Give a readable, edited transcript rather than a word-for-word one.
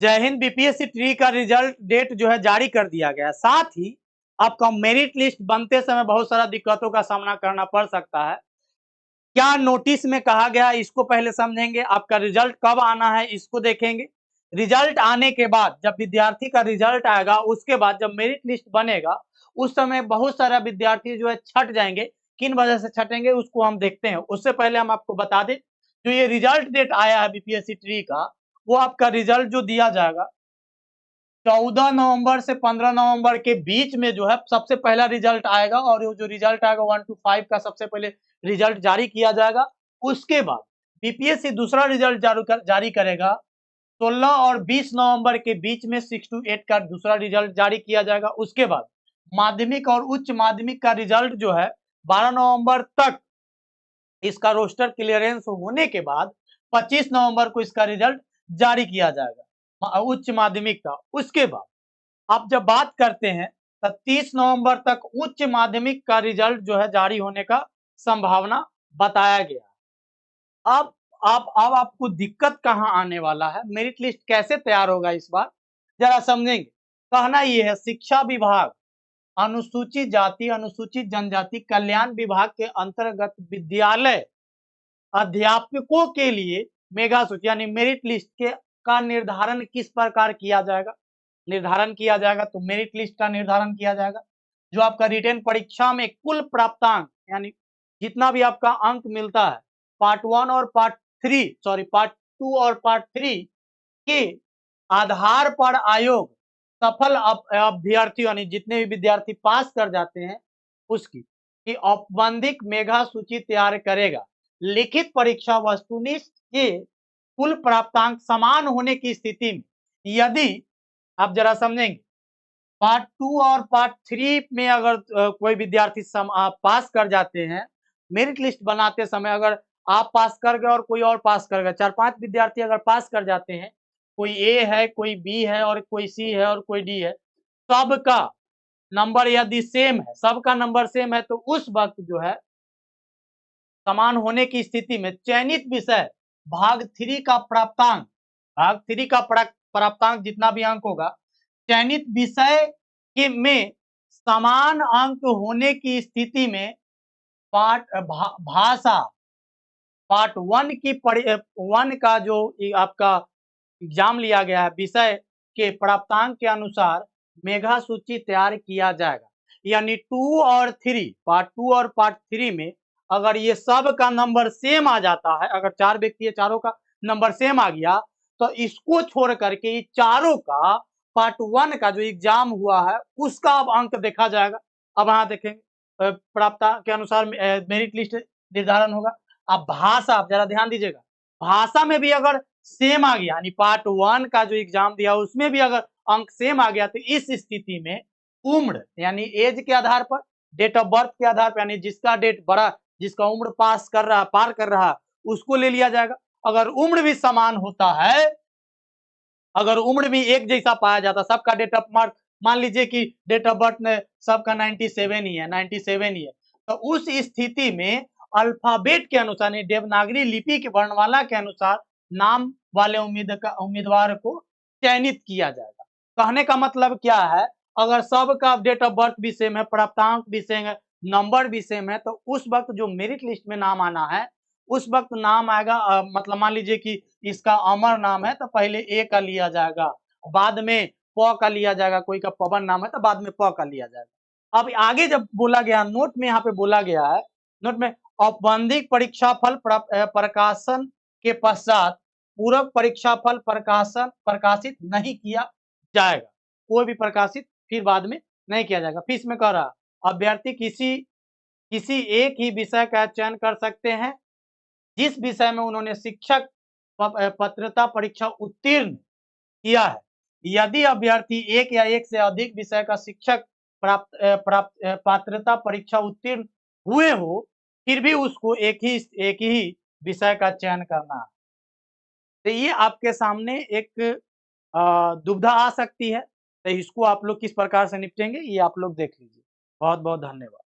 जय Hind. BPSC tree का result date जो है जारी कर दिया गया है। साथ ही आपका मेरिट लिस्ट बनते समय बहुत सारा दिक्कतों का सामना करना पड़ सकता है। क्या नोटिस में कहा गया इसको पहले समझेंगे। आपका रिजल्ट कब आना है इसको देखेंगे। रिजल्ट आने के बाद जब विद्यार्थी का रिजल्ट आएगा उसके बाद जब मेरिट लिस्ट बनेगा उस समय बहुत सारा विद्यार्थी जो है छट जाएंगे। किन वजह से छटेंगे उसको हम देखते हैं। उससे पहले हम आपको बता दें जो ये रिजल्ट डेट आया है बीपीएससी ट्री का, वो आपका रिजल्ट जो दिया जाएगा 14 नवंबर से 15 नवंबर के बीच में जो है सबसे पहला रिजल्ट आएगा और जो रिजल्ट आएगा 1 to 5 का सबसे पहले रिजल्ट जारी किया जाएगा। उसके बाद बीपीएससी दूसरा रिजल्ट जारी करेगा 16 और 20 नवंबर के बीच में 6 to 8 का दूसरा रिजल्ट जारी किया जाएगा। उसके बाद माध्यमिक और उच्च माध्यमिक का रिजल्ट जो है 12 नवंबर तक इसका रोस्टर क्लियरेंस होने के बाद 25 नवंबर को इसका रिजल्ट जारी किया जाएगा उच्च माध्यमिक का। उसके बाद आप जब बात करते हैं तो 30 नवंबर तक उच्च माध्यमिक का रिजल्ट जो है जारी होने का संभावना बताया गया। अब आपको दिक्कत कहां आने वाला है, मेरिट लिस्ट कैसे तैयार होगा इस बार जरा समझेंगे। कहना यह है शिक्षा विभाग अनुसूचित जाति अनुसूचित जनजाति कल्याण विभाग के अंतर्गत विद्यालय अध्यापकों के लिए मेगा सूची यानी मेरिट लिस्ट का निर्धारण किस प्रकार किया जाएगा। निर्धारण किया जाएगा तो मेरिट लिस्ट का निर्धारण किया जाएगा जो आपका रिटेन परीक्षा में कुल प्राप्तांक यानी जितना भी आपका अंक मिलता है पार्ट 1 और पार्ट 2 और पार्ट 3 के आधार पर आयोग सफल अभ्यर्थी यानी जितने भी विद्यार्थी पास कर जाते हैं उसकी औपबंधिक मेगा सूची तैयार करेगा। लिखित परीक्षा वस्तुनिष्ठ के कुल प्राप्तांक समान होने की स्थिति में यदि आप जरा समझेंगे पार्ट 2 और पार्ट 3 में अगर कोई विद्यार्थी पास कर जाते हैं मेरिट लिस्ट बनाते समय अगर आप पास कर गए और कोई और पास कर गए 4-5 विद्यार्थी अगर पास कर जाते हैं कोई ए है कोई बी है और कोई सी है और कोई डी है सबका नंबर यदि सेम है सबका नंबर सेम है तो उस वक्त जो है समान होने की स्थिति में चयनित विषय भाग 3 का प्राप्तांक जितना भी अंक होगा चयनित विषय के में समान अंक होने की स्थिति में भाषा पार्ट 1 का जो आपका एग्जाम लिया गया है विषय के प्राप्तांक के अनुसार मेगा सूची तैयार किया जाएगा। यानी पार्ट 2 और पार्ट 3 में अगर ये सब का नंबर सेम आ जाता है अगर 4 व्यक्ति है चारों का नंबर सेम आ गया तो इसको छोड़ करके चारों का पार्ट 1 का जो एग्जाम हुआ है उसका अब अंक देखा जाएगा। अब यहाँ देखेंगे प्राप्तांक के अनुसार मेरिट लिस्ट निर्धारण होगा। अब भाषा आप जरा ध्यान दीजिएगा भाषा में भी अगर सेम आ गया यानी पार्ट 1 का जो एग्जाम दिया उसमें भी अगर अंक सेम आ गया तो इस स्थिति में उम्र यानी एज के आधार पर डेट ऑफ बर्थ के आधार पर यानी जिसका डेट बड़ा जिसका उम्र पार कर रहा उसको ले लिया जाएगा। अगर उम्र भी समान होता है अगर उम्र भी एक जैसा पाया जाता सबका डेट ऑफ बर्थ मान लीजिए कि डेट ऑफ बर्थ में सबका 97 ही है तो उस स्थिति में अल्फाबेट के अनुसार देवनागरी लिपि के वर्णमाला के अनुसार नाम वाले उम्मीदवार को चयनित किया जाएगा। कहने का मतलब क्या है अगर सबका डेट ऑफ बर्थ भी सेम है प्राप्तांक भी सेम है नंबर भी सेम है तो उस वक्त जो मेरिट लिस्ट में नाम आना है उस वक्त नाम आएगा मतलब मान लीजिए कि इसका अमर नाम है तो पहले ए का लिया जाएगा बाद में प का लिया जाएगा कोई का पवन नाम है तो बाद में प का लिया जाएगा। अब आगे जब बोला गया नोट में यहाँ पे बोला गया है नोट में औपबंधिक परीक्षाफल प्रकाशन के पश्चात पूरक परीक्षाफल प्रकाशित नहीं किया जाएगा। कोई भी प्रकाशित फिर बाद में नहीं किया जाएगा। फिर इसमें कह रहा अभ्यर्थी किसी एक ही विषय का चयन कर सकते हैं जिस विषय में उन्होंने शिक्षक पात्रता परीक्षा उत्तीर्ण किया है। यदि अभ्यर्थी एक या एक से अधिक विषय का शिक्षक पात्रता परीक्षा उत्तीर्ण हुए हो फिर भी उसको एक ही विषय का चयन करना है। तो ये आपके सामने एक दुविधा आ सकती है तो इसको आप लोग किस प्रकार से निपटेंगे ये आप लोग देख लीजिए। बहुत बहुत धन्यवाद।